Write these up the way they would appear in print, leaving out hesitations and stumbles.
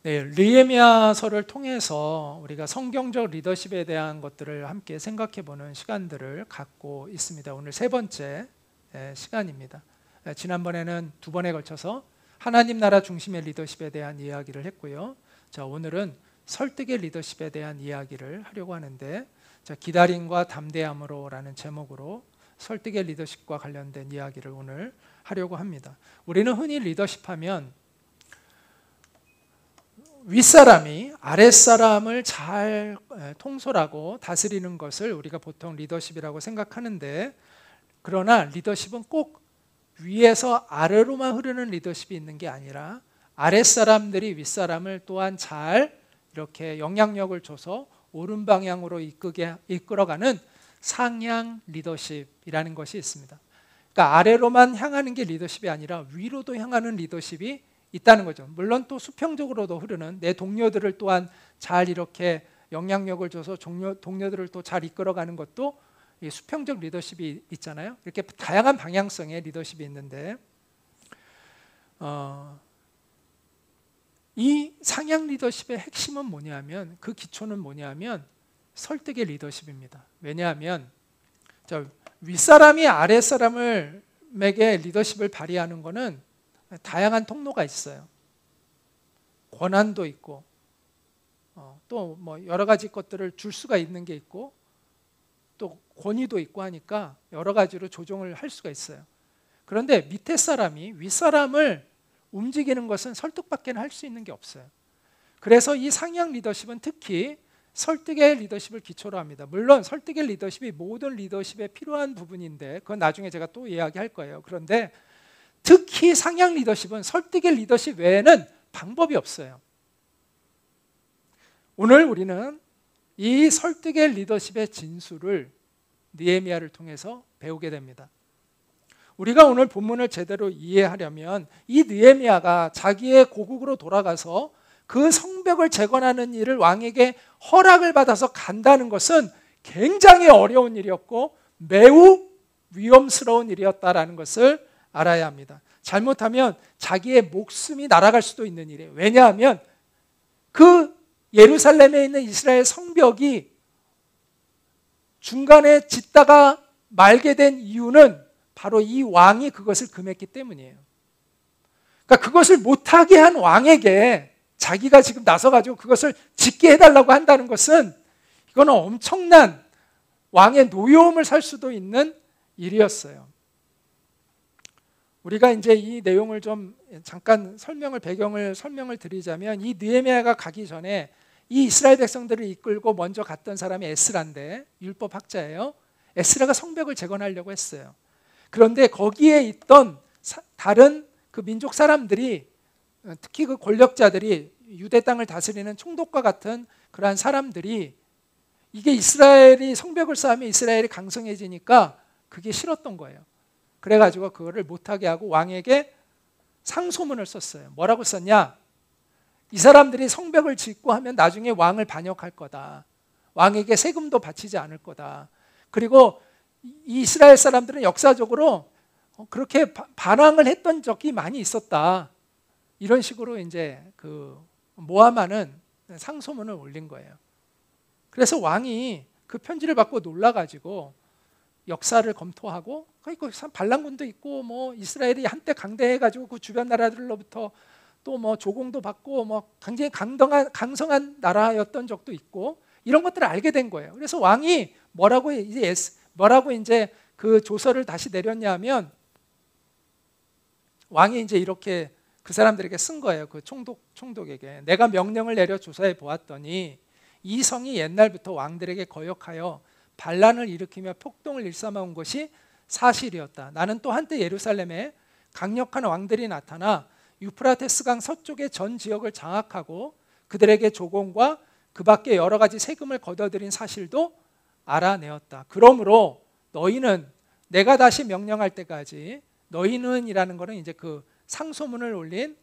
네, 느헤미야서를 통해서 우리가 성경적 리더십에 대한 것들을 함께 생각해보는 시간들을 갖고 있습니다. 오늘 세 번째 시간입니다. 지난번에는 두 번에 걸쳐서 하나님 나라 중심의 리더십에 대한 이야기를 했고요. 자, 오늘은 설득의 리더십에 대한 이야기를 하려고 하는데, 자, 기다림과 담대함으로라는 제목으로 설득의 리더십과 관련된 이야기를 오늘 하려고 합니다. 우리는 흔히 리더십하면 윗사람이 아랫사람을 잘 통솔하고 다스리는 것을 우리가 보통 리더십이라고 생각하는데, 그러나 리더십은 꼭 위에서 아래로만 흐르는 리더십이 있는 게 아니라 아랫사람들이 윗사람을 또한 잘 이렇게 영향력을 줘서 옳은 방향으로 이끌어가는 상향 리더십이라는 것이 있습니다. 그러니까 아래로만 향하는 게 리더십이 아니라 위로도 향하는 리더십이 있다는 거죠. 물론 또 수평적으로도 흐르는 내 동료들을 또한 잘 이렇게 영향력을 줘서 동료들을 또 잘 이끌어가는 것도 이 수평적 리더십이 있잖아요. 이렇게 다양한 방향성의 리더십이 있는데, 이 상향 리더십의 핵심은 뭐냐면, 그 기초는 뭐냐면 설득의 리더십입니다. 왜냐하면 윗사람이 아랫사람에게 리더십을 발휘하는 것은 다양한 통로가 있어요. 권한도 있고, 또 뭐 여러 가지 것들을 줄 수가 있는 게 있고, 또 권위도 있고 하니까 여러 가지로 조정을 할 수가 있어요. 그런데 밑에 사람이 윗사람을 움직이는 것은 설득밖에 할 수 있는 게 없어요. 그래서 이 상향 리더십은 특히 설득의 리더십을 기초로 합니다. 물론 설득의 리더십이 모든 리더십에 필요한 부분인데, 그건 나중에 제가 또 이야기할 거예요. 그런데 특히 상향 리더십은 설득의 리더십 외에는 방법이 없어요. 오늘 우리는 이 설득의 리더십의 진수를 느헤미야를 통해서 배우게 됩니다. 우리가 오늘 본문을 제대로 이해하려면 이 느헤미야가 자기의 고국으로 돌아가서 그 성벽을 재건하는 일을 왕에게 허락을 받아서 간다는 것은 굉장히 어려운 일이었고 매우 위험스러운 일이었다라는 것을 알아야 합니다. 잘못하면 자기의 목숨이 날아갈 수도 있는 일이에요. 왜냐하면 그 예루살렘에 있는 이스라엘 성벽이 중간에 짓다가 말게 된 이유는 바로 이 왕이 그것을 금했기 때문이에요. 그러니까 그것을 못하게 한 왕에게 자기가 지금 나서가지고 그것을 짓게 해달라고 한다는 것은, 이거는 엄청난 왕의 노여움을 살 수도 있는 일이었어요. 우리가 이제 이 내용을 좀 잠깐 배경을 설명을 드리자면, 이 느헤미야가 가기 전에 이 이스라엘 백성들을 이끌고 먼저 갔던 사람이 에스라인데, 율법학자예요. 에스라가 성벽을 재건하려고 했어요. 그런데 거기에 있던 다른 그 민족 사람들이, 특히 그 권력자들이, 유대 땅을 다스리는 총독과 같은 그러한 사람들이, 이게 이스라엘이 성벽을 쌓으면 이스라엘이 강성해지니까 그게 싫었던 거예요. 그래가지고 그거를 못하게 하고 왕에게 상소문을 썼어요. 뭐라고 썼냐? 이 사람들이 성벽을 짓고 하면 나중에 왕을 반역할 거다. 왕에게 세금도 바치지 않을 거다. 그리고 이스라엘 사람들은 역사적으로 그렇게 반항을 했던 적이 많이 있었다. 이런 식으로 이제 그 모함하는 상소문을 올린 거예요. 그래서 왕이 그 편지를 받고 놀라가지고 역사를 검토하고, 반란군도 있고 뭐 이스라엘이 한때 강대해가지고 그 주변 나라들로부터 또 뭐 조공도 받고 뭐 굉장히 강성한 나라였던 적도 있고, 이런 것들을 알게 된 거예요. 그래서 왕이 뭐라고 이제 그 조서를 다시 내렸냐면, 왕이 이제 이렇게 그 사람들에게 쓴 거예요. 그 총독에게. 내가 명령을 내려 조사해 보았더니 이 성이 옛날부터 왕들에게 거역하여 반란을 일으키며 폭동을 일삼아온 것이 사실이었다. 나는 또 한때 예루살렘에 강력한 왕들이 나타나 유프라테스강 서쪽의 전 지역을 장악하고 그들에게 조공과 그 밖에 여러 가지 세금을 걷어들인 사실도 알아내었다. 그러므로 너희는, 내가 다시 명령할 때까지, 너희는 이라는 것은 이제 그 상소문을 올린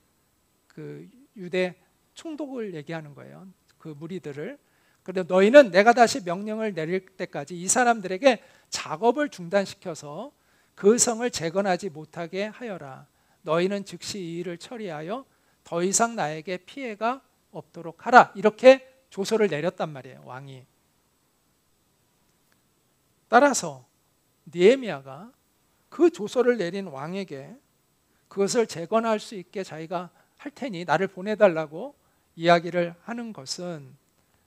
그 유대 총독을 얘기하는 거예요. 그 무리들을. 그런데 너희는 내가 다시 명령을 내릴 때까지 이 사람들에게 작업을 중단시켜서 그 성을 재건하지 못하게 하여라. 너희는 즉시 이 일을 처리하여 더 이상 나에게 피해가 없도록 하라. 이렇게 조서를 내렸단 말이에요, 왕이. 따라서 느헤미야가 그 조서를 내린 왕에게 그것을 재건할 수 있게 자기가 할 테니 나를 보내달라고 이야기를 하는 것은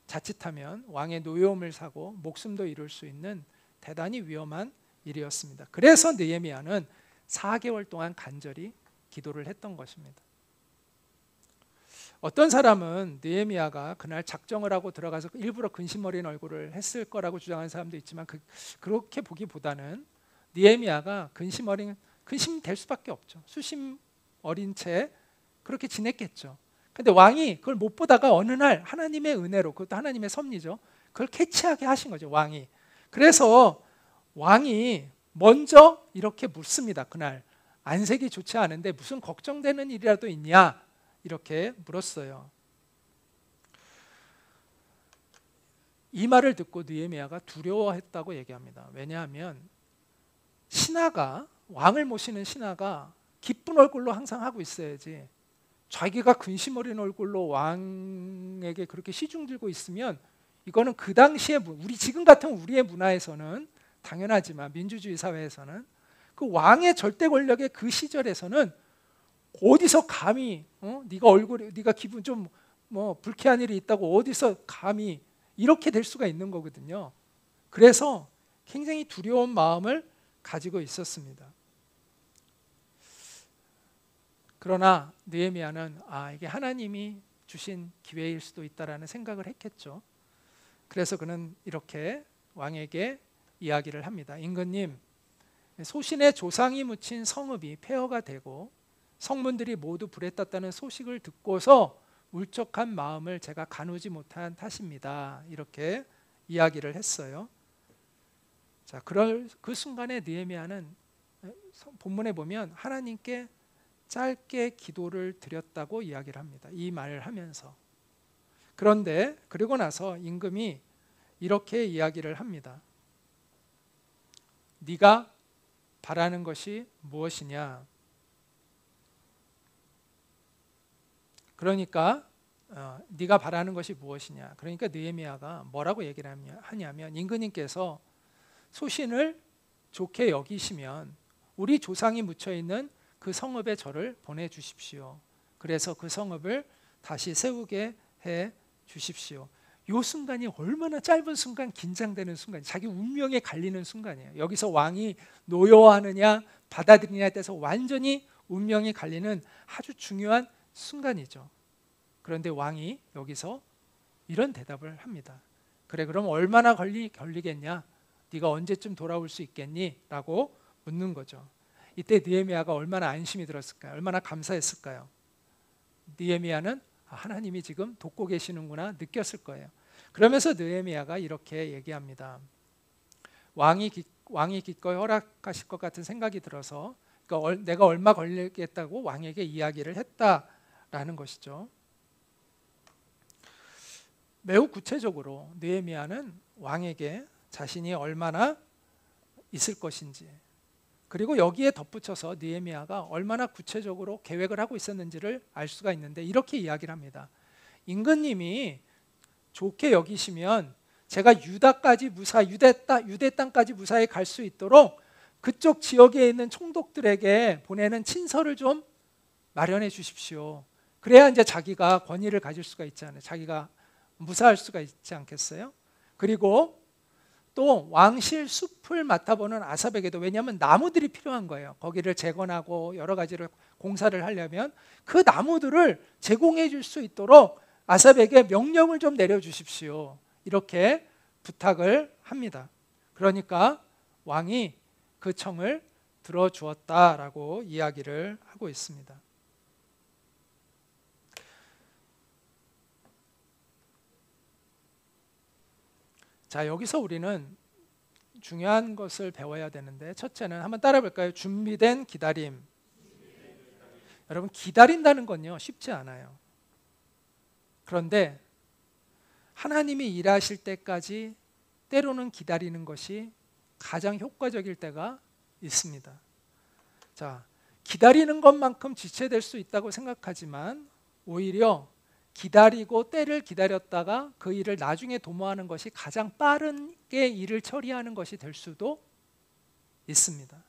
자칫하면 왕의 노여움을 사고 목숨도 잃을 수 있는 대단히 위험한 일이었습니다. 그래서 느헤미야는 4개월 동안 간절히 기도를 했던 것입니다. 어떤 사람은 느헤미야가 그날 작정을 하고 들어가서 일부러 근심 어린 얼굴을 했을 거라고 주장하는 사람도 있지만 그렇게 보기보다는 느헤미야가 근심될 수밖에 없죠. 수심 어린 채 그렇게 지냈겠죠. 근데 왕이 그걸 못 보다가 어느 날 하나님의 은혜로, 그것도 하나님의 섭리죠, 그걸 캐치하게 하신 거죠, 왕이. 그래서 왕이 먼저 이렇게 묻습니다. 그날 안색이 좋지 않은데 무슨 걱정되는 일이라도 있냐, 이렇게 물었어요. 이 말을 듣고 느헤미야가 두려워했다고 얘기합니다. 왜냐하면 신하가, 왕을 모시는 신하가 기쁜 얼굴로 항상 하고 있어야지, 자기가 근심 어린 얼굴로 왕에게 그렇게 시중 들고 있으면 이거는 그 당시에, 우리 지금 같은 우리의 문화에서는 당연하지만 민주주의 사회에서는, 그 왕의 절대 권력의 그 시절에서는 어디서 감히 네가 기분 좀 불쾌한 일이 있다고 어디서 감히 이렇게 될 수가 있는 거거든요. 그래서 굉장히 두려운 마음을 가지고 있었습니다. 그러나 느헤미야는 이게 하나님이 주신 기회일 수도 있다라는 생각을 했겠죠. 그래서 그는 이렇게 왕에게 이야기를 합니다. 임금님, 소신의 조상이 묻힌 성읍이 폐허가 되고 성문들이 모두 불에 탔다는 소식을 듣고서 울적한 마음을 제가 가누지 못한 탓입니다. 이렇게 이야기를 했어요. 자, 그 순간에 느헤미야는 본문에 보면 하나님께 짧게 기도를 드렸다고 이야기를 합니다. 이 말을 하면서. 그런데 그리고 나서 임금이 이렇게 이야기를 합니다. 네가 바라는 것이 무엇이냐? 그러니까 네가 바라는 것이 무엇이냐? 그러니까 느헤미야가 뭐라고 얘기를 하냐면, 임금님께서 소신을 좋게 여기시면 우리 조상이 묻혀 있는 그 성읍에 저를 보내주십시오. 그래서 그 성읍을 다시 세우게 해 주십시오. 이 순간이 얼마나 짧은 순간, 긴장되는 순간, 자기 운명에 갈리는 순간이에요. 여기서 왕이 노여워하느냐 받아들이냐에 따라서 완전히 운명이 갈리는 아주 중요한 순간이죠. 그런데 왕이 여기서 이런 대답을 합니다. 그래, 그럼 얼마나 걸리겠냐? 네가 언제쯤 돌아올 수 있겠니? 라고 묻는 거죠. 이때 느헤미야가 얼마나 안심이 들었을까요? 얼마나 감사했을까요? 느헤미야는 하나님이 지금 돕고 계시는구나 느꼈을 거예요. 그러면서 느헤미야가 이렇게 얘기합니다. 왕이 기꺼이 허락하실 것 같은 생각이 들어서, 그러니까 내가 얼마 걸리겠다고 왕에게 이야기를 했다라는 것이죠. 매우 구체적으로 느헤미야는 왕에게 자신이 얼마나 있을 것인지, 그리고 여기에 덧붙여서 느헤미야가 얼마나 구체적으로 계획을 하고 있었는지를 알 수가 있는데 이렇게 이야기를 합니다. 임금님이 좋게 여기시면 제가 유대 땅까지 무사히 갈 수 있도록 그쪽 지역에 있는 총독들에게 보내는 친서를 좀 마련해 주십시오. 그래야 이제 자기가 권위를 가질 수가 있잖아요. 자기가 무사할 수가 있지 않겠어요? 그리고 또 왕실 숲을 맡아보는 아삽에게도, 왜냐하면 나무들이 필요한 거예요. 거기를 재건하고 여러 가지를 공사를 하려면 그 나무들을 제공해 줄 수 있도록 아삽에게 명령을 좀 내려주십시오. 이렇게 부탁을 합니다. 그러니까 왕이 그 청을 들어주었다라고 이야기를 하고 있습니다. 자, 여기서 우리는 중요한 것을 배워야 되는데, 첫째는 한번 따라 볼까요? 준비된 기다림. 여러분, 기다린다는 건요 쉽지 않아요. 그런데 하나님이 일하실 때까지 때로는 기다리는 것이 가장 효과적일 때가 있습니다. 자, 기다리는 것만큼 지체될 수 있다고 생각하지만 오히려 기다리고 때를 기다렸다가 그 일을 나중에 도모하는 것이 가장 빠르게 일을 처리하는 것이 될 수도 있습니다.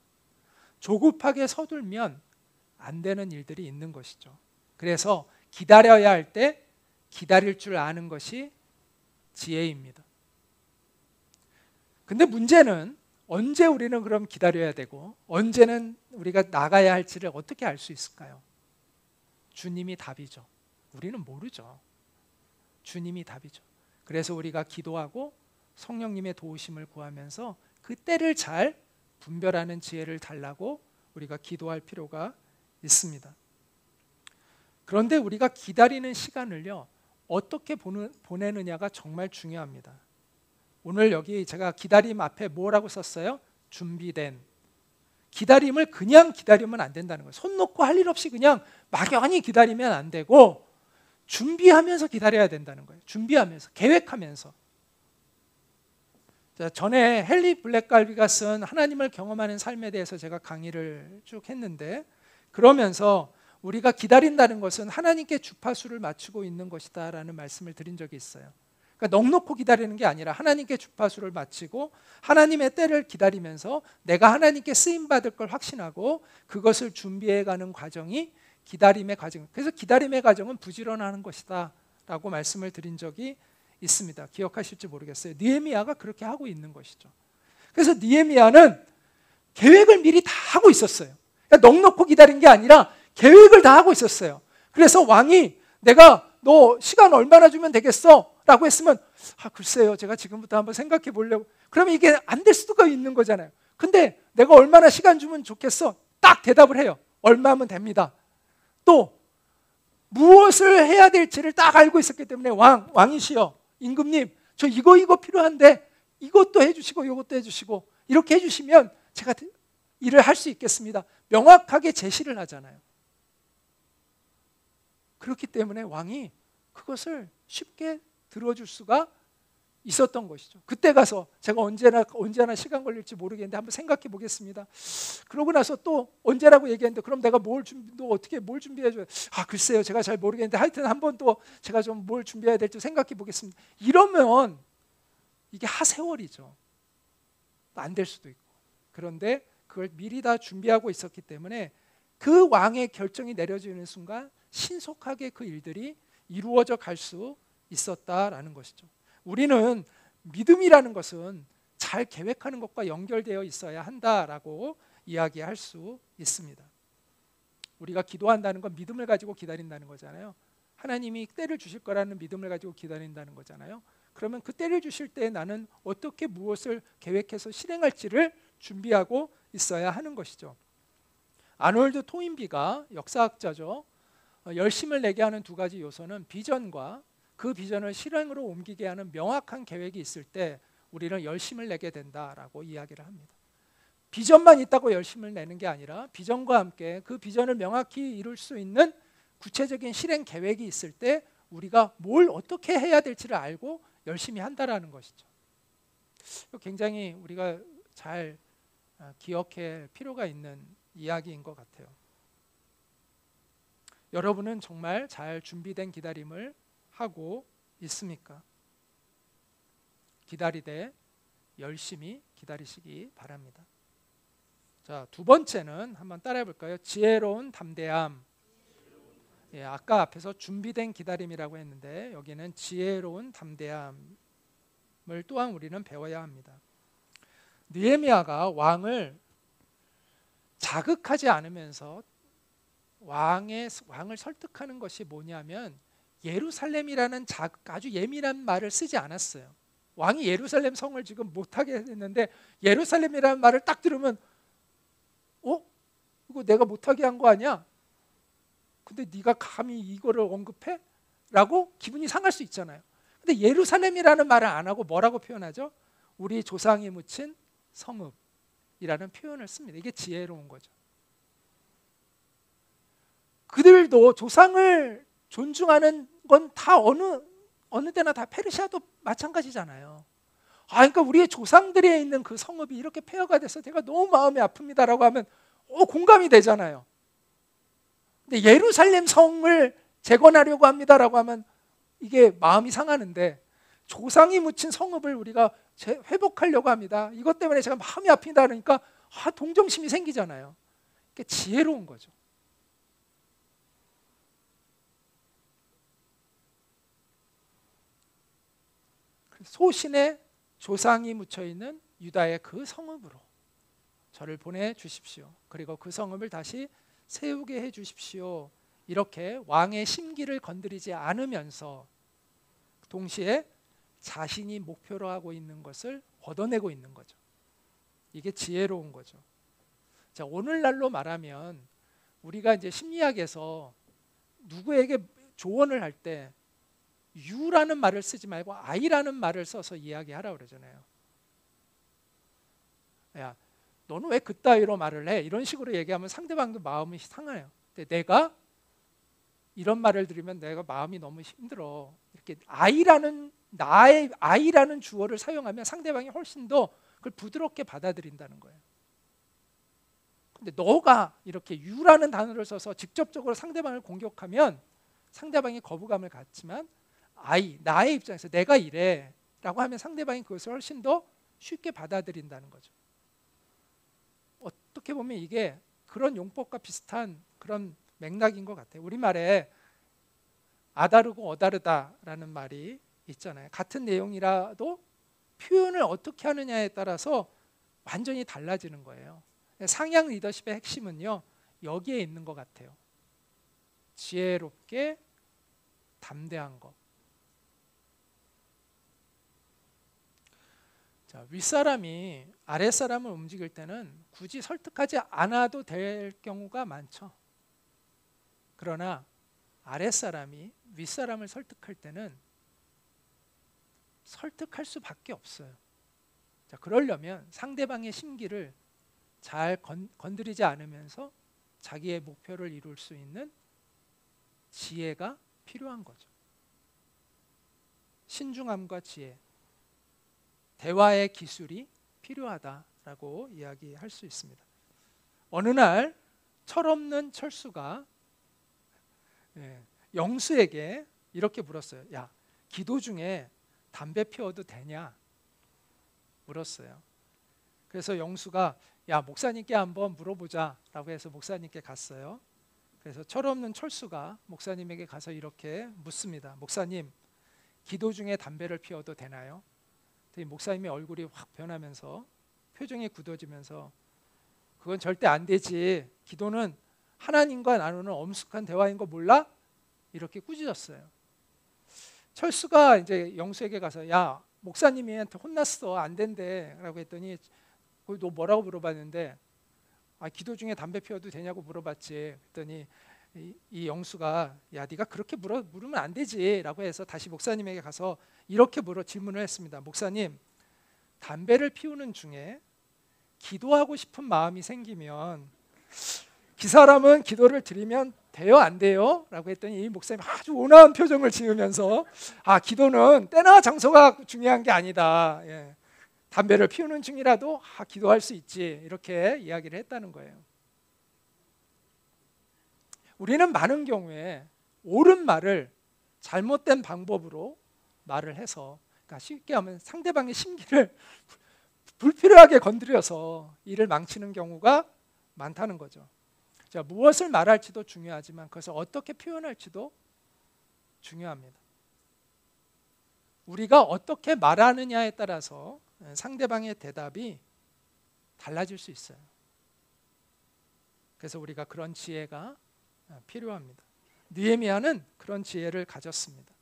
조급하게 서둘면 안 되는 일들이 있는 것이죠. 그래서 기다려야 할 때 기다릴 줄 아는 것이 지혜입니다. 근데 문제는 언제 우리는 그럼 기다려야 되고 언제는 우리가 나가야 할지를 어떻게 알 수 있을까요? 주님이 답이죠. 우리는 모르죠. 주님이 답이죠. 그래서 우리가 기도하고 성령님의 도우심을 구하면서 그 때를 잘 분별하는 지혜를 달라고 우리가 기도할 필요가 있습니다. 그런데 우리가 기다리는 시간을요, 어떻게 보내느냐가 정말 중요합니다. 오늘 여기 제가 기다림 앞에 뭐라고 썼어요? 준비된. 기다림을 그냥 기다리면 안 된다는 거예요. 손 놓고 할 일 없이 그냥 막연히 기다리면 안 되고 준비하면서 기다려야 된다는 거예요. 준비하면서, 계획하면서. 자, 전에 헨리 블랙갈비가 쓴 하나님을 경험하는 삶에 대해서 제가 강의를 쭉 했는데, 그러면서 우리가 기다린다는 것은 하나님께 주파수를 맞추고 있는 것이다 라는 말씀을 드린 적이 있어요. 그러니까 넉넉히 기다리는 게 아니라 하나님께 주파수를 맞추고 하나님의 때를 기다리면서 내가 하나님께 쓰임받을 걸 확신하고 그것을 준비해가는 과정이 기다림의 과정. 그래서 기다림의 과정은 부지런하는 것이다 라고 말씀을 드린 적이 있습니다. 기억하실지 모르겠어요. 느헤미야가 그렇게 하고 있는 것이죠. 그래서 느헤미야는 계획을 미리 다 하고 있었어요. 그러니까 넉넉히 기다린 게 아니라 계획을 다 하고 있었어요. 그래서 왕이 내가 너 시간 얼마나 주면 되겠어? 라고 했으면 글쎄요, 제가 지금부터 한번 생각해 보려고. 그러면 이게 안 될 수가 있는 거잖아요. 근데 내가 얼마나 시간 주면 좋겠어? 딱 대답을 해요. 얼마면 됩니다. 또 무엇을 해야 될지를 딱 알고 있었기 때문에 왕이시여, 임금님, 저 이거 필요한데 이것도 해주시고 이것도 해주시고 이렇게 해주시면 제가 일을 할 수 있겠습니다. 명확하게 제시를 하잖아요. 그렇기 때문에 왕이 그것을 쉽게 들어줄 수가 있었던 것이죠. 그때 가서 제가 언제나 시간 걸릴지 모르겠는데 한번 생각해 보겠습니다. 그러고 나서 또 언제라고 얘기했는데 그럼 내가 뭘 준비해줘요? 글쎄요, 제가 잘 모르겠는데 하여튼 한번 또 제가 좀 뭘 준비해야 될지 생각해 보겠습니다. 이러면 이게 하세월이죠. 안 될 수도 있고. 그런데 그걸 미리 다 준비하고 있었기 때문에 그 왕의 결정이 내려지는 순간 신속하게 그 일들이 이루어져 갈 수 있었다라는 것이죠. 우리는 믿음이라는 것은 잘 계획하는 것과 연결되어 있어야 한다라고 이야기할 수 있습니다. 우리가 기도한다는 건 믿음을 가지고 기다린다는 거잖아요. 하나님이 때를 주실 거라는 믿음을 가지고 기다린다는 거잖아요. 그러면 그 때를 주실 때 나는 어떻게 무엇을 계획해서 실행할지를 준비하고 있어야 하는 것이죠. 아놀드 토인비가 역사학자죠. 열심을 내게 하는 두 가지 요소는 비전과 그 비전을 실행으로 옮기게 하는 명확한 계획이 있을 때 우리는 열심을 내게 된다라고 이야기를 합니다. 비전만 있다고 열심을 내는 게 아니라 비전과 함께 그 비전을 명확히 이룰 수 있는 구체적인 실행 계획이 있을 때 우리가 뭘 어떻게 해야 될지를 알고 열심히 한다라는 것이죠. 굉장히 우리가 잘 기억할 필요가 있는 이야기인 것 같아요. 여러분은 정말 잘 준비된 기다림을 하고 있습니까? 기다리되 열심히 기다리시기 바랍니다. 자, 두 번째는 한번 따라해 볼까요? 지혜로운 담대함. 아까 앞에서 준비된 기다림이라고 했는데 여기는 지혜로운 담대함을 또한 우리는 배워야 합니다. 느헤미야가 왕을 자극하지 않으면서 왕을 설득하는 것이 뭐냐면 예루살렘이라는 아주 예민한 말을 쓰지 않았어요. 왕이 예루살렘 성을 지금 못하게 했는데 예루살렘이라는 말을 딱 들으면 이거 내가 못하게 한 거 아니야? 근데 네가 감히 이거를 언급해? 라고 기분이 상할 수 있잖아요. 근데 예루살렘이라는 말을 안 하고 뭐라고 표현하죠? 우리 조상이 묻힌 성읍이라는 표현을 씁니다. 이게 지혜로운 거죠. 그들도 조상을 존중하는 건 다 어느 때나 다 페르시아도 마찬가지잖아요. 그러니까 우리의 조상들에 있는 그 성읍이 이렇게 폐허가 돼서 제가 너무 마음이 아픕니다라고 하면 공감이 되잖아요. 근데 예루살렘 성을 재건하려고 합니다라고 하면 이게 마음이 상하는데 조상이 묻힌 성읍을 우리가 회복하려고 합니다. 이것 때문에 제가 마음이 아프다 그러니까 동정심이 생기잖아요. 이게 지혜로운 거죠. 소신의 조상이 묻혀있는 유다의 그 성읍으로 저를 보내주십시오. 그리고 그 성읍을 다시 세우게 해주십시오. 이렇게 왕의 심기를 건드리지 않으면서 동시에 자신이 목표로 하고 있는 것을 얻어내고 있는 거죠. 이게 지혜로운 거죠. 자, 오늘날로 말하면 우리가 이제 심리학에서 누구에게 조언을 할 때 you라는 말을 쓰지 말고 I라는 말을 써서 이야기하라고 그러잖아요. 야, 너는 왜 그따위로 말을 해? 이런 식으로 얘기하면 상대방도 마음이 상해요. 근데 내가 이런 말을 들으면 내가 마음이 너무 힘들어. 이렇게 나의 I라는 주어를 사용하면 상대방이 훨씬 더 그걸 부드럽게 받아들인다는 거예요. 근데 너가 이렇게 you라는 단어를 써서 직접적으로 상대방을 공격하면 상대방이 거부감을 갖지만 나의 입장에서 내가 이래 라고 하면 상대방이 그것을 훨씬 더 쉽게 받아들인다는 거죠. 어떻게 보면 이게 그런 용법과 비슷한 그런 맥락인 것 같아요. 우리말에 아다르고 어다르다라는 말이 있잖아요. 같은 내용이라도 표현을 어떻게 하느냐에 따라서 완전히 달라지는 거예요. 상향 리더십의 핵심은요, 여기에 있는 것 같아요. 지혜롭게 담대한 것. 자, 윗사람이 아랫사람을 움직일 때는 굳이 설득하지 않아도 될 경우가 많죠. 그러나 아랫사람이 윗사람을 설득할 때는 설득할 수밖에 없어요. 자, 그러려면 상대방의 심기를 잘 건드리지 않으면서 자기의 목표를 이룰 수 있는 지혜가 필요한 거죠. 신중함과 지혜, 대화의 기술이 필요하다라고 이야기할 수 있습니다. 어느 날 철없는 철수가 영수에게 이렇게 물었어요. 야, 기도 중에 담배 피워도 되냐? 물었어요. 그래서 영수가 야, 목사님께 한번 물어보자 라고 해서 목사님께 갔어요. 그래서 철없는 철수가 목사님에게 가서 이렇게 묻습니다. 목사님, 기도 중에 담배를 피워도 되나요? 목사님의 얼굴이 확 변하면서 표정이 굳어지면서 그건 절대 안 되지. 기도는 하나님과 나누는 엄숙한 대화인 거 몰라? 이렇게 꾸짖었어요. 철수가 이제 영수에게 가서 야, 목사님한테 혼났어. 안 된대. 라고 했더니 너 뭐라고 물어봤는데 기도 중에 담배 피워도 되냐고 물어봤지. 그랬더니 이 영수가 야, 네가 그렇게 물으면 안 되지. 라고 해서 다시 목사님에게 가서 이렇게 질문을 했습니다. 목사님, 담배를 피우는 중에 기도하고 싶은 마음이 생기면 그 사람은 기도를 드리면 돼요? 안 돼요? 라고 했더니 이 목사님이 아주 온화한 표정을 지으면서 기도는 때나 장소가 중요한 게 아니다. 담배를 피우는 중이라도 기도할 수 있지. 이렇게 이야기를 했다는 거예요. 우리는 많은 경우에 옳은 말을 잘못된 방법으로 말을 해서, 그러니까 쉽게 하면 상대방의 심기를 불필요하게 건드려서 일을 망치는 경우가 많다는 거죠. 자, 무엇을 말할지도 중요하지만 그것을 어떻게 표현할지도 중요합니다. 우리가 어떻게 말하느냐에 따라서 상대방의 대답이 달라질 수 있어요. 그래서 우리가 그런 지혜가 필요합니다. 느헤미야는 그런 지혜를 가졌습니다.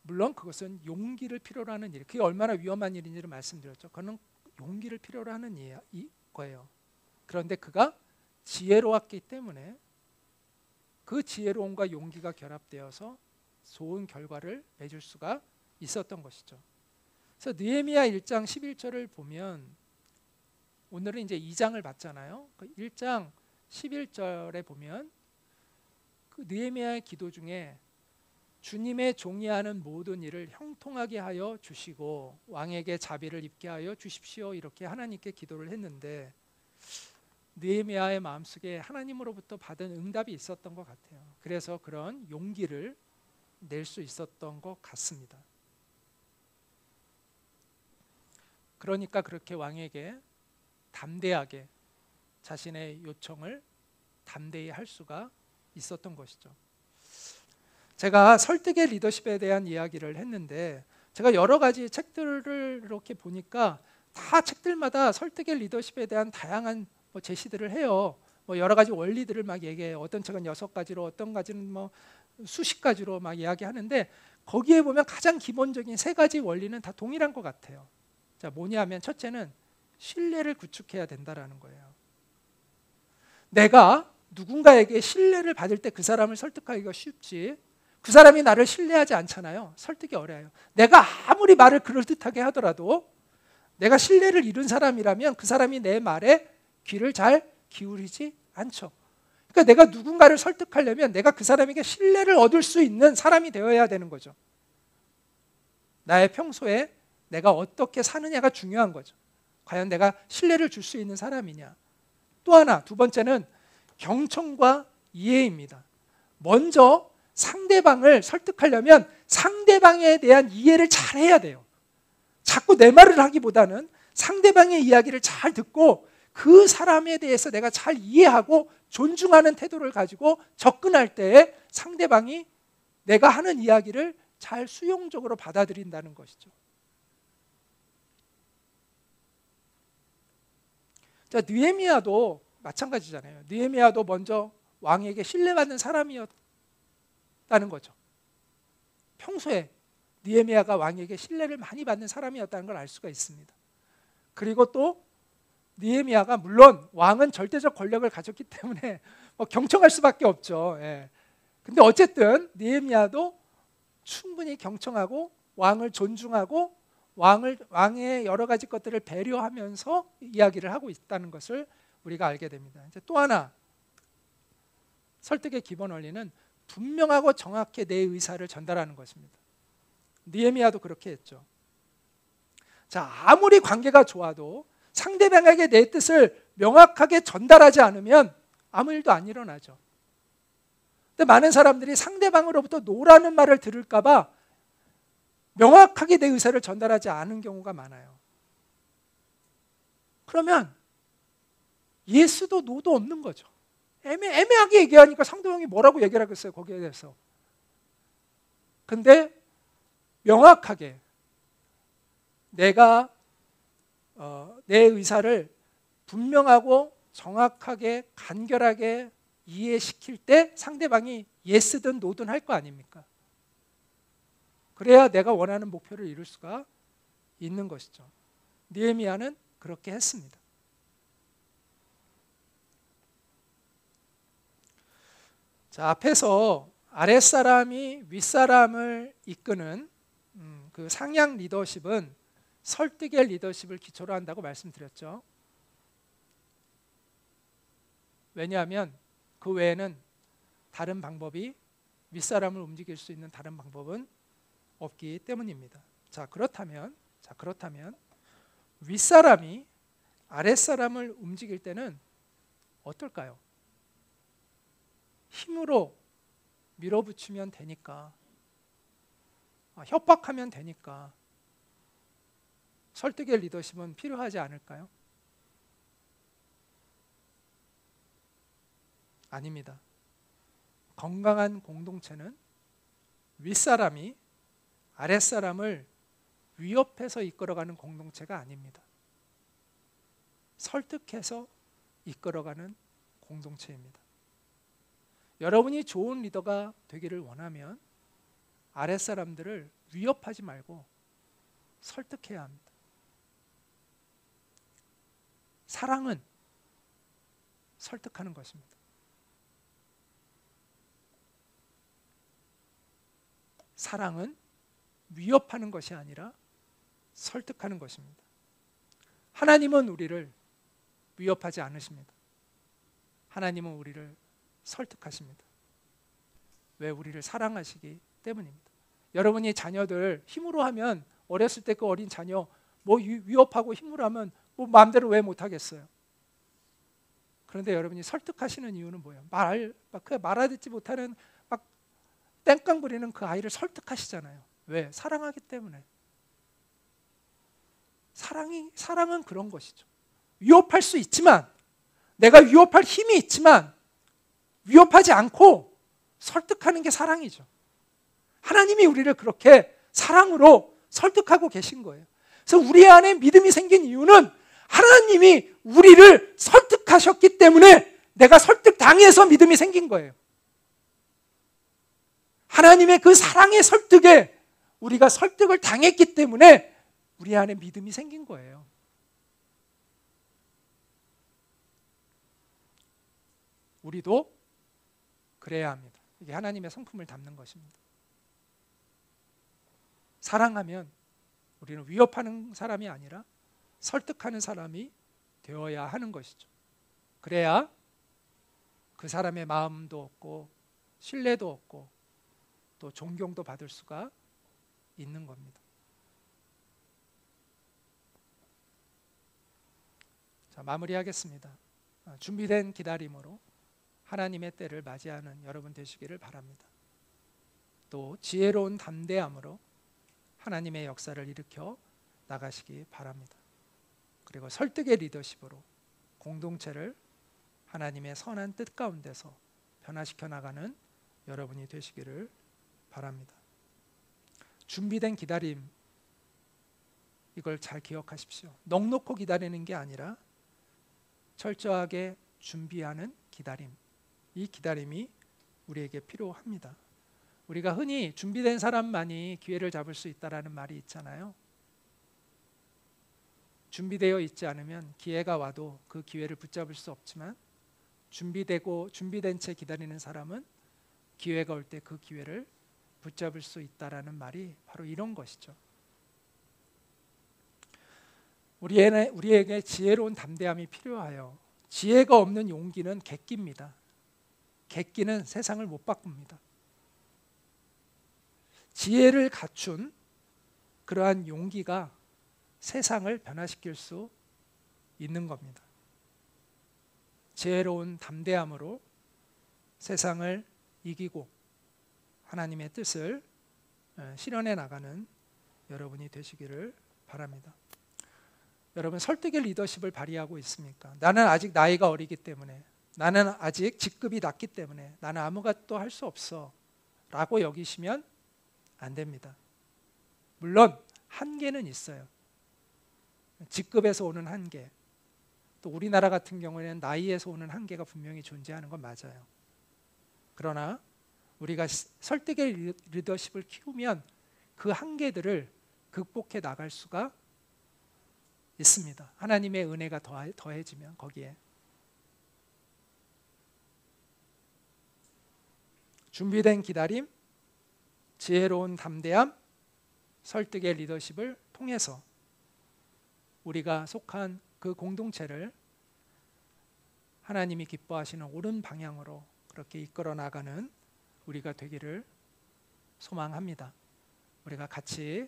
물론 그것은 용기를 필요로 하는 일, 그게 얼마나 위험한 일인지를 말씀드렸죠. 그거는 용기를 필요로 하는 거예요. 그런데 그가 지혜로웠기 때문에 그 지혜로움과 용기가 결합되어서 좋은 결과를 맺을 수가 있었던 것이죠. 그래서 느헤미야 1장 11절을 보면, 오늘은 이제 2장을 봤잖아요. 그 1장 11절에 보면 그 느헤미야의 기도 중에 주님의 종이 하는 모든 일을 형통하게 하여 주시고 왕에게 자비를 입게 하여 주십시오. 이렇게 하나님께 기도를 했는데, 느헤미야의 마음속에 하나님으로부터 받은 응답이 있었던 것 같아요. 그래서 그런 용기를 낼 수 있었던 것 같습니다. 그러니까 그렇게 왕에게 담대하게 자신의 요청을 담대히 할 수가 있었던 것이죠. 제가 설득의 리더십에 대한 이야기를 했는데, 제가 여러 가지 책들을 이렇게 보니까 다 책들마다 설득의 리더십에 대한 다양한 제시들을 해요. 여러 가지 원리들을 막 얘기해요. 어떤 책은 6가지로, 어떤 가지는 수십 가지로 막 이야기하는데, 거기에 보면 가장 기본적인 3가지 원리는 다 동일한 것 같아요. 자, 뭐냐면 첫째는 신뢰를 구축해야 된다라는 거예요. 내가 누군가에게 신뢰를 받을 때 그 사람을 설득하기가 쉽지, 그 사람이 나를 신뢰하지 않잖아요. 설득이 어려워요. 내가 아무리 말을 그럴듯하게 하더라도 내가 신뢰를 잃은 사람이라면 그 사람이 내 말에 귀를 잘 기울이지 않죠. 그러니까 내가 누군가를 설득하려면 내가 그 사람에게 신뢰를 얻을 수 있는 사람이 되어야 되는 거죠. 나의 평소에 내가 어떻게 사느냐가 중요한 거죠. 과연 내가 신뢰를 줄 수 있는 사람이냐. 또 하나, 두 번째는 경청과 이해입니다. 먼저 상대방을 설득하려면 상대방에 대한 이해를 잘 해야 돼요. 자꾸 내 말을 하기보다는 상대방의 이야기를 잘 듣고 그 사람에 대해서 내가 잘 이해하고 존중하는 태도를 가지고 접근할 때 상대방이 내가 하는 이야기를 잘 수용적으로 받아들인다는 것이죠. 자, 느헤미야도 마찬가지잖아요. 느헤미야도 먼저 왕에게 신뢰받는 사람이었다는 거죠. 평소에 느헤미야가 왕에게 신뢰를 많이 받는 사람이었다는 걸 알 수가 있습니다. 그리고 또 느헤미야가, 물론 왕은 절대적 권력을 가졌기 때문에 경청할 수밖에 없죠. 근데 어쨌든 느헤미야도 충분히 경청하고 왕을 존중하고 왕의 여러 가지 것들을 배려하면서 이야기를 하고 있다는 것을 우리가 알게 됩니다. 이제 또 하나, 설득의 기본 원리는 분명하고 정확히 내 의사를 전달하는 것입니다. 느헤미야도 그렇게 했죠. 자, 아무리 관계가 좋아도 상대방에게 내 뜻을 명확하게 전달하지 않으면 아무 일도 안 일어나죠. 근데 많은 사람들이 상대방으로부터 노라는 말을 들을까 봐 명확하게 내 의사를 전달하지 않은 경우가 많아요. 그러면 예스도 노도 없는 거죠. 애매하게 얘기하니까 상대방이 뭐라고 얘기를 하겠어요, 거기에 대해서. 근데 명확하게 내가 내 의사를 분명하고 정확하게 간결하게 이해시킬 때 상대방이 예스든 노든 할 거 아닙니까? 그래야 내가 원하는 목표를 이룰 수가 있는 것이죠. 느헤미야는 그렇게 했습니다. 자, 앞에서 아랫사람이 윗사람을 이끄는 그 상향 리더십은 설득의 리더십을 기초로 한다고 말씀드렸죠. 왜냐하면 그 외에는 다른 방법이, 윗사람을 움직일 수 있는 다른 방법은 없기 때문입니다. 자, 그렇다면 윗사람이 아랫사람을 움직일 때는 어떨까요? 힘으로 밀어붙이면 되니까, 협박하면 되니까 설득의 리더십은 필요하지 않을까요? 아닙니다. 건강한 공동체는 윗사람이 아랫사람을 위협해서 이끌어가는 공동체가 아닙니다. 설득해서 이끌어가는 공동체입니다. 여러분이 좋은 리더가 되기를 원하면 아랫사람들을 위협하지 말고 설득해야 합니다. 사랑은 설득하는 것입니다. 사랑은 위협하는 것이 아니라 설득하는 것입니다. 하나님은 우리를 위협하지 않으십니다. 하나님은 우리를 설득하십니다. 왜? 우리를 사랑하시기 때문입니다. 여러분이 자녀들 힘으로 하면, 어렸을 때 그 어린 자녀 위협하고 힘으로 하면 마음대로 왜 못하겠어요? 그런데 여러분이 설득하시는 이유는 뭐예요? 말아듣지 못하는 막 땡깡 부리는 그 아이를 설득하시잖아요. 왜? 사랑하기 때문에. 사랑은 그런 것이죠. 위협할 수 있지만, 내가 위협할 힘이 있지만 위협하지 않고 설득하는 게 사랑이죠. 하나님이 우리를 그렇게 사랑으로 설득하고 계신 거예요. 그래서 우리 안에 믿음이 생긴 이유는 하나님이 우리를 설득하셨기 때문에 내가 설득당해서 믿음이 생긴 거예요. 하나님의 그 사랑의 설득에 우리가 설득을 당했기 때문에 우리 안에 믿음이 생긴 거예요. 우리도 그래야 합니다. 이게 하나님의 성품을 담는 것입니다. 사랑하면 우리는 위협하는 사람이 아니라 설득하는 사람이 되어야 하는 것이죠. 그래야 그 사람의 마음도 얻고 신뢰도 얻고 또 존경도 받을 수가 있는 겁니다. 자, 마무리하겠습니다. 준비된 기다림으로 하나님의 때를 맞이하는 여러분 되시기를 바랍니다. 또 지혜로운 담대함으로 하나님의 역사를 일으켜 나가시기 바랍니다. 그리고 설득의 리더십으로 공동체를 하나님의 선한 뜻 가운데서 변화시켜 나가는 여러분이 되시기를 바랍니다. 준비된 기다림, 이걸 잘 기억하십시오. 넉넉히 기다리는 게 아니라 철저하게 준비하는 기다림, 이 기다림이 우리에게 필요합니다. 우리가 흔히 준비된 사람만이 기회를 잡을 수 있다라는 말이 있잖아요. 준비되어 있지 않으면 기회가 와도 그 기회를 붙잡을 수 없지만 준비된 채 기다리는 사람은 기회가 올 때 그 기회를 붙잡을 수 있다라는 말이 바로 이런 것이죠. 우리에게 지혜로운 담대함이 필요하여 지혜가 없는 용기는 객기입니다. 객기는 세상을 못 바꿉니다. 지혜를 갖춘 그러한 용기가 세상을 변화시킬 수 있는 겁니다. 지혜로운 담대함으로 세상을 이기고 하나님의 뜻을 실현해 나가는 여러분이 되시기를 바랍니다. 여러분, 설득의 리더십을 발휘하고 있습니까? 나는 아직 나이가 어리기 때문에, 나는 아직 직급이 낮기 때문에 나는 아무것도 할 수 없어 라고 여기시면 안 됩니다. 물론 한계는 있어요. 직급에서 오는 한계, 또 우리나라 같은 경우에는 나이에서 오는 한계가 분명히 존재하는 건 맞아요. 그러나 우리가 설득의 리더십을 키우면 그 한계들을 극복해 나갈 수가 있습니다. 하나님의 은혜가 더해지면 거기에. 준비된 기다림, 지혜로운 담대함, 설득의 리더십을 통해서 우리가 속한 그 공동체를 하나님이 기뻐하시는 옳은 방향으로 그렇게 이끌어 나가는 우리가 되기를 소망합니다. 우리가 같이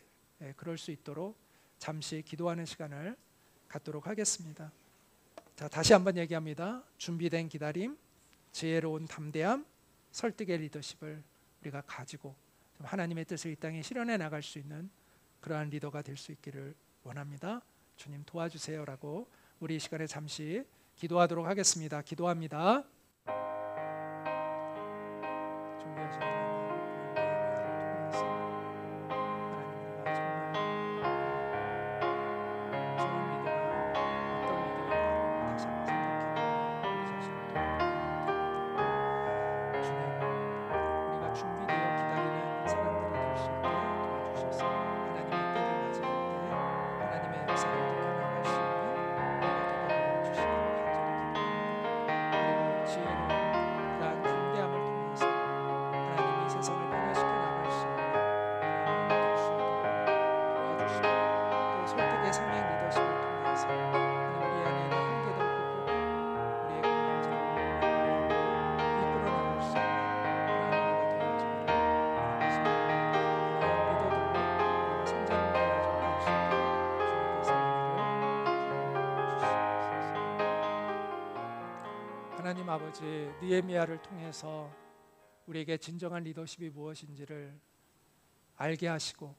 그럴 수 있도록 잠시 기도하는 시간을 갖도록 하겠습니다. 자, 다시 한번 얘기합니다. 준비된 기다림, 지혜로운 담대함, 설득의 리더십을 우리가 가지고 하나님의 뜻을 이 땅에 실현해 나갈 수 있는 그러한 리더가 될 수 있기를 원합니다. 주님 도와주세요라고 우리 이 시간에 잠시 기도하도록 하겠습니다. 기도합니다. 하나님 아버지, 느헤미야를 통해서 우리에게 진정한 리더십이 무엇인지를 알게 하시고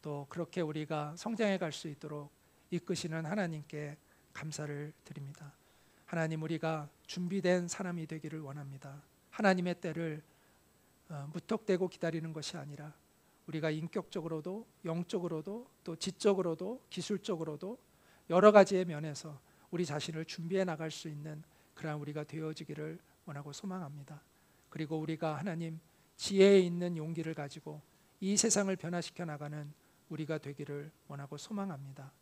또 그렇게 우리가 성장해 갈 수 있도록 이끄시는 하나님께 감사를 드립니다. 하나님, 우리가 준비된 사람이 되기를 원합니다. 하나님의 때를 무턱대고 기다리는 것이 아니라 우리가 인격적으로도 영적으로도 또 지적으로도 기술적으로도 여러 가지의 면에서 우리 자신을 준비해 나갈 수 있는 그러한 우리가 되어지기를 원하고 소망합니다. 그리고 우리가 하나님 지혜에 있는 용기를 가지고 이 세상을 변화시켜 나가는 우리가 되기를 원하고 소망합니다.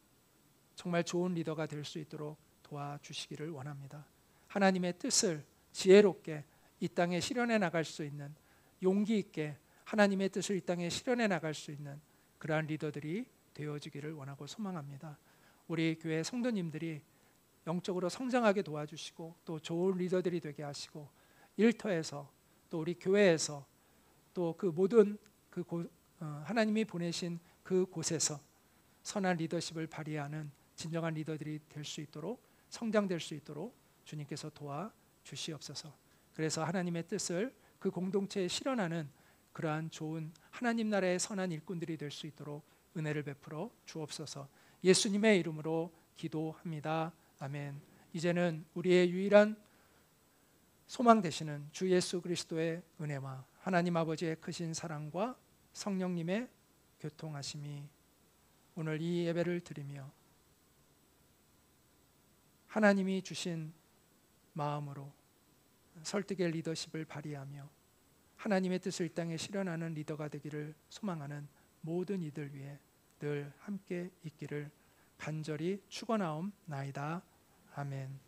정말 좋은 리더가 될 수 있도록 도와주시기를 원합니다. 하나님의 뜻을 지혜롭게 이 땅에 실현해 나갈 수 있는, 용기 있게 하나님의 뜻을 이 땅에 실현해 나갈 수 있는 그러한 리더들이 되어지기를 원하고 소망합니다. 우리 교회 성도님들이 영적으로 성장하게 도와주시고 또 좋은 리더들이 되게 하시고 일터에서 또 우리 교회에서 또 그 모든 하나님이 보내신 그 곳에서 선한 리더십을 발휘하는 진정한 리더들이 될 수 있도록, 성장될 수 있도록 주님께서 도와주시옵소서. 그래서 하나님의 뜻을 그 공동체에 실현하는 그러한 좋은 하나님 나라의 선한 일꾼들이 될 수 있도록 은혜를 베풀어 주옵소서. 예수님의 이름으로 기도합니다. 아멘. 이제는 우리의 유일한 소망 되시는 주 예수 그리스도의 은혜와 하나님 아버지의 크신 사랑과 성령님의 교통하심이 오늘 이 예배를 드리며 하나님이 주신 마음으로 설득의 리더십을 발휘하며 하나님의 뜻을 이 땅에 실현하는 리더가 되기를 소망하는 모든 이들 위해 늘 함께 있기를 간절히 축원하옵나이다. 아멘.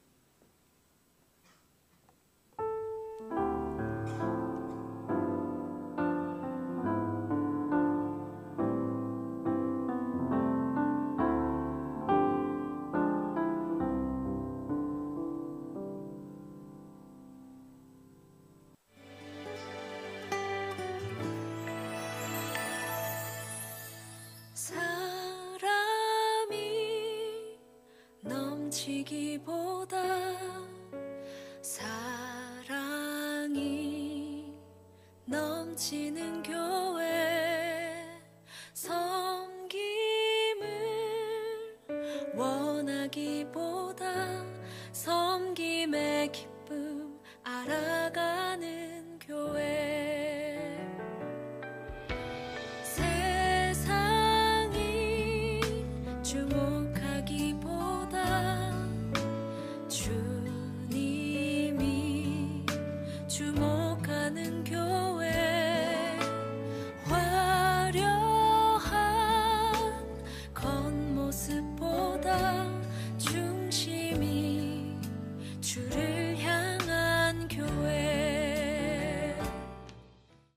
사람이 넘치기보다 사랑이 넘치는 교회, 섬김을 원하기보다 섬김의 기쁨 알아가는 교회, 세상이 주목하기보다 주님이 주목하는 교회,